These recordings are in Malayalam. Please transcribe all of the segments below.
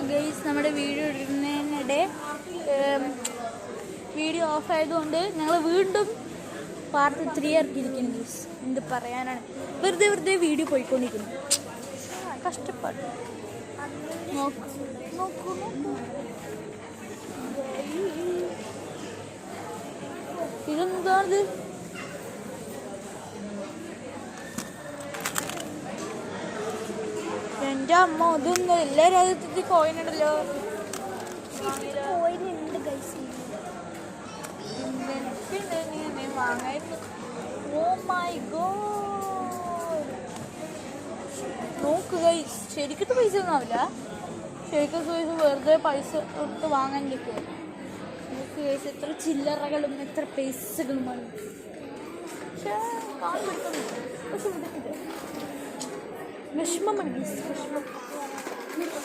ഗൈസ് നമ്മുടെ വീഡിയോ ഇടുന്നതിനിടെ വീഡിയോ ഓഫായതുകൊണ്ട് ഞങ്ങൾ വീണ്ടും പാർട്ട് 3 ഇറക്കിയിരിക്കുന്നു ഗൈസ്. എന്ത് പറയാനാണ്, വെറുതെ വീഡിയോ പോയിക്കൊണ്ടിരിക്കുന്നു. കഷ്ടപ്പാട്. നോക്കൂ ഇതെന്താണിത്? എൻ്റെ അമ്മ, ഇതൊന്നും എല്ലാ രാജ്യത്തിൽ കോയിൻ ഉണ്ടല്ലോ. വാങ്ങായിരുന്നു. ഓ മൈ ഗോഡ്, നോക്ക് ഗൈസ്, ശരിക്കത്തെ പൈസ ഒന്നും ആവില്ല. ശരിക്കും പൈസ വെറുതെ പൈസ എടുത്ത് വാങ്ങാൻ നിൽക്കുക. നോക്ക് ഗൈസ്, എത്ര ചില്ലറകളും എത്ര പൈസകളുമാണ്. പക്ഷേ വിഷമമാണ് ഗൈസ്, വിഷമം.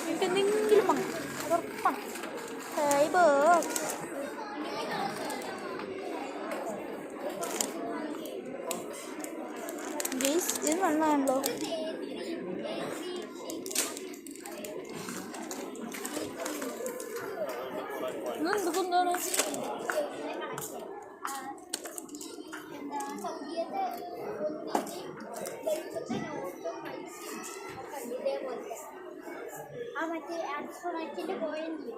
എനിക്ക് എന്തെങ്കിലും വാങ്ങാം, അതുറപ്പാണ്. ഗൈസ് ഇത് നന്നാണല്ലോ. എന്തുകൊണ്ടാണ് മറ്റേ ആസ്ട്രോണറ്റിന്റെ പോയിന്റ്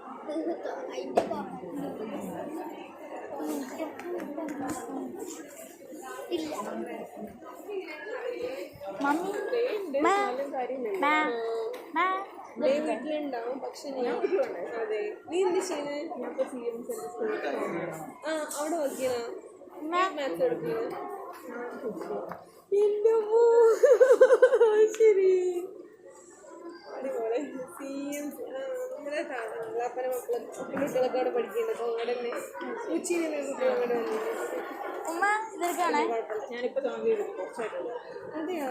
അതിന്റെ വീട്ടിലുണ്ടാവും. പക്ഷെ നീ എന്ത് ചെയ്യുന്നത്? അവിടെ നോക്കിയാ മാത്സ് എടുക്കുന്നത്. ശരി, അടിപൊളി. നമ്മുടെ അപ്പനെ കുട്ടികളൊക്കെ അവിടെ പഠിക്കുന്നുണ്ട്. അപ്പോൾ അവിടെ തന്നെ ഉച്ചയിലെ കുട്ടികളോട് ഞാനിപ്പോ അതെയോ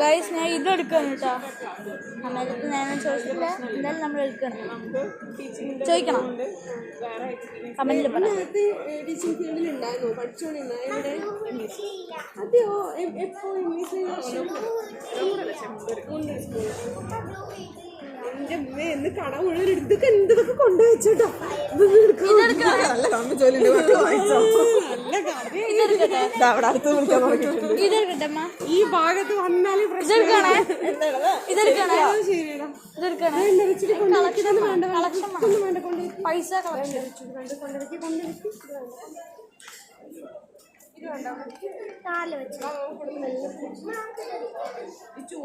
ഗൈസ്, ഞാൻ ഇതെടുക്കണം കേട്ടോ. അമ്മേടത്ത് ഞാൻ ചോദിച്ചില്ല, എന്തായാലും നമ്മൾ എടുക്കണം. ചോദിക്കണം, കമന്റിൽ പറയാം. ടീച്ചിങ് ഫീൽഡിൽ ഉണ്ടായിരുന്നു, പഠിച്ചോണ്ടിരുന്ന ഇവിടെ. അതെയോ? എപ്പോ ഇംഗ്ലീഷ്? എന്റെ അമ്മ എന്ന് കട മുഴുവൻ ഇതൊക്കെ എന്തൊക്കെ കൊണ്ടുവച്ചോട്ടോ. ഈ ഭാഗത്ത് വന്നാലേ പൈസ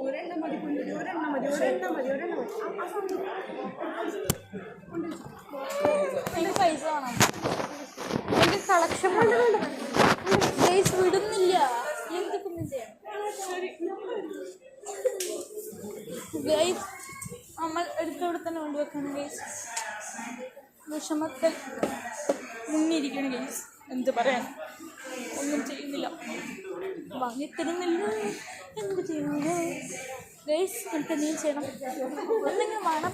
ഒരെണ്ണം മതി, ഒരെണ്ണം മതി. എനിക്ക് പൈസ വേണം, എനിക്ക് കളക്ഷൻ ഗൈസ് വിടുന്നില്ല. എന്തൊക്കെ ചെയ്യാം ഗൈസ്? നമ്മൾ എടുത്തോടെ തന്നെ കൊണ്ടുവെക്കണം ഗൈസ്. വിഷമത്തിൽ മുന്നിരിക്കണം ഗൈസ്. എന്ത് പറയാൻ, ഒന്നും ചെയ്യുന്നില്ല, വാങ്ങിത്തരുന്നില്ല. എന്ത് ചെയ്യുന്നു ഗൈസ്? എനിക്ക് എന്തെങ്കിലും ചെയ്യണം, എന്തെങ്കിലും വേണം.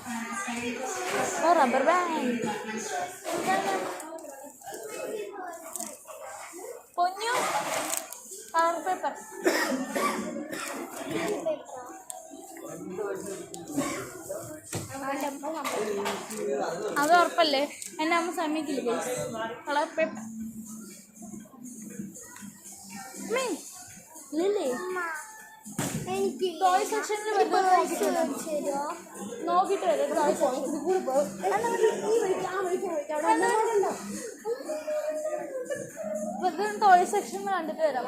റബ്ബർ ബാൻഡ്, പൊന്നു, കളർ പേപ്പർ. അത് ഉറപ്പല്ലേ? എൻ്റെ അമ്മ സമ്മതിക്കില്ല ഗൈസ്. കളർ പേപ്പർ ഇല്ലേ? ടോയ് സെക്ഷനിൽ നോക്കിട്ട് വരാം. വെറുതെ ടോയ് സെക്ഷനിൽ കണ്ടിട്ട് വരാം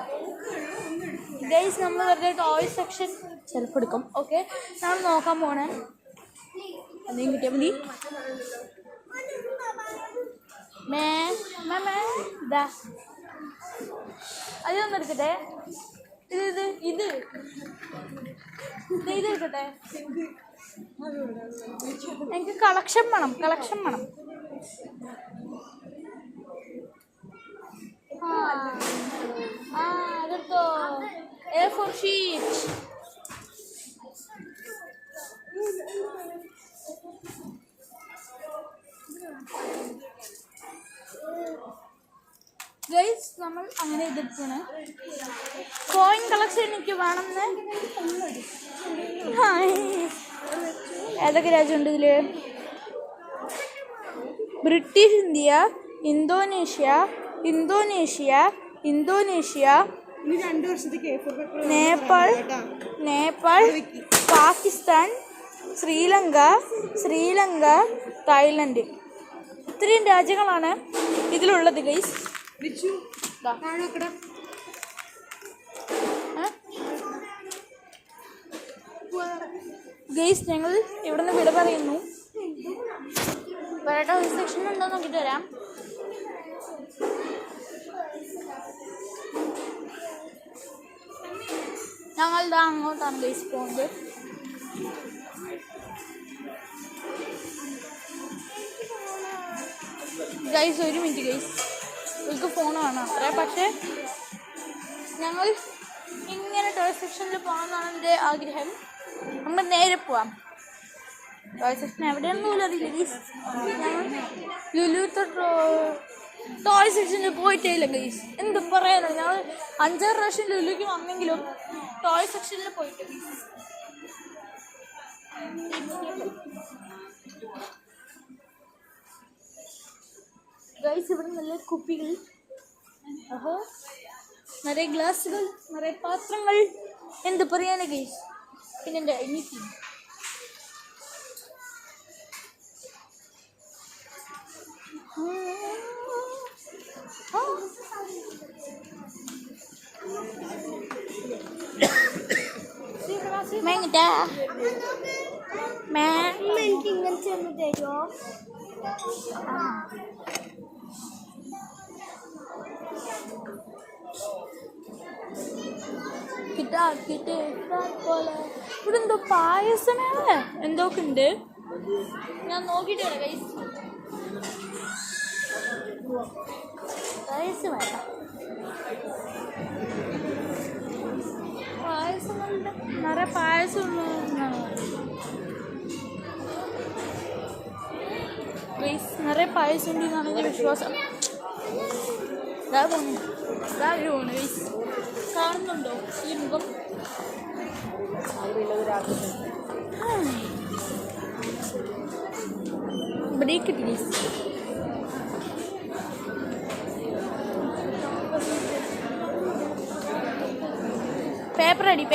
ഗൈസ്. നമ്മൾ വെറുതെ ടോയ് സെക്ഷൻ ചിലപ്പോൾ എടുക്കും. ഓക്കെ, നമ്മൾ നോക്കാൻ പോണേ. എന്തെങ്കിലും കിട്ടിയാൽ മതി. ഇതാ, അതൊന്നും എടുക്കട്ടെ. ഇത് എടുക്കട്ടെ. എനിക്ക് കളക്ഷൻ വേണം. അതെടുത്തോ. A4 sheet. ഗൈസ് നമ്മൾ അങ്ങനെ ഇതെടുക്കാണ്. കോയിൻ കളക്ഷൻ എനിക്ക് വേണമെന്ന്. ഏതൊക്കെ രാജ്യമുണ്ട് ഇതില്? ബ്രിട്ടീഷ് ഇന്ത്യ, ഇന്തോനേഷ്യ, ഇനി 2 വർഷത്തേക്ക് നേപ്പാൾ, പാകിസ്ഥാൻ, ശ്രീലങ്ക, തായ്ലൻഡ്. ഇത്രയും രാജ്യങ്ങളാണ് ഇതിലുള്ളത് ഗൈസ്. ഗൈസ് ഞങ്ങൾ ഇവിടെ നിന്ന് വിട പറയുന്നു. വേറെ ഒരു സെക്ഷൻ ഉണ്ടോ നോക്കിട്ട് വരാം. ഞങ്ങൾ ഇതാ അങ്ങോട്ടാണ് ഗൈസ് പോകുന്നത്. ഗൈസ് ഒരു മിനിറ്റ് ഗൈസ്, എനിക്ക് ഫോൺ വേണം അത്ര. പക്ഷേ ഞങ്ങൾ ഇങ്ങനെ ടോയ് സെക്ഷനിൽ പോകാമെന്നാണ് എൻ്റെ ആഗ്രഹം. നമ്മൾ നേരെ പോവാം. ടോയ് സെക്ഷൻ എവിടെയാണെന്ന് പോലും അറിയില്ല ഗൈസ്. ഞങ്ങൾ ലുലുത്തെ ടോയ് സെക്ഷനിൽ പോയിട്ടേ ഇല്ല ഗൈസ്. എന്ത് പറയാനോ, ഞങ്ങൾ 5-6 പ്രാവശ്യം ലുലുക്ക് വന്നെങ്കിലും ടോയ് സെക്ഷനിൽ പോയിട്ട് ഗൈസ്. ഇവിടെ നല്ല കുപ്പികൾ, നിറയെ ഗ്ലാസുകൾ, നിറയെ പാത്രങ്ങൾ, എന്ത് പറയാനാ ഗൈസ്. പിന്നെ എൻ്റെ അനിയത്തി എനിക്ക് ഇങ്ങനെ ചെന്ന് തരുമോ? പോലെ ഇവിടെ എന്തോ പായസമേ എന്തൊക്കെ ഉണ്ട്. ഞാൻ നോക്കിയിട്ട് വരാം ഗൈസ്. പായസം വേണ്ട, പായസങ്ങളുടെ നിറയെ പായസം ഉള്ളതാണ് ഗൈസ്. നിറയെ പായസം ഉണ്ട് എന്നാണ് എൻ്റെ വിശ്വാസം. ഇതാ പോണു ഗൈസ്. കാണുന്നുണ്ടോ ഈ മുഖം? Break please. പേപ്പർ അടി,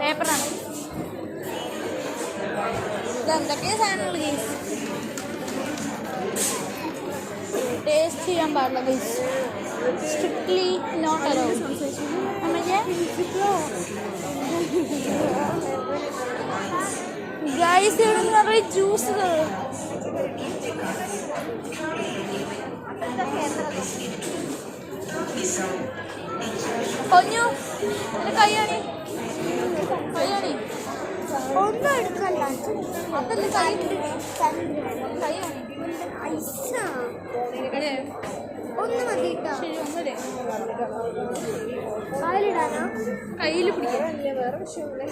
പേപ്പറാണ്. ഇതെന്തൊക്കെയാ സാധനങ്ങൾ ഗൈസ്? ടേസ്റ്റ് ചെയ്യാൻ പാടില്ല guys. Strictly not allowed. Guys ഇവിടെ നിറയെ ജ്യൂസുകൾ. കൊഞ്ഞു കയ്യാണി ഒന്നും എടുക്കല്ല. അതല്ല കയ്യാണി ഒന്ന് മതി കേട്ടോ. ശരി, ഒന്നല്ലേ അതിലിടാനോ? കയ്യിൽ പിടിക്കാം. വേറെ വിഷയമില്ല.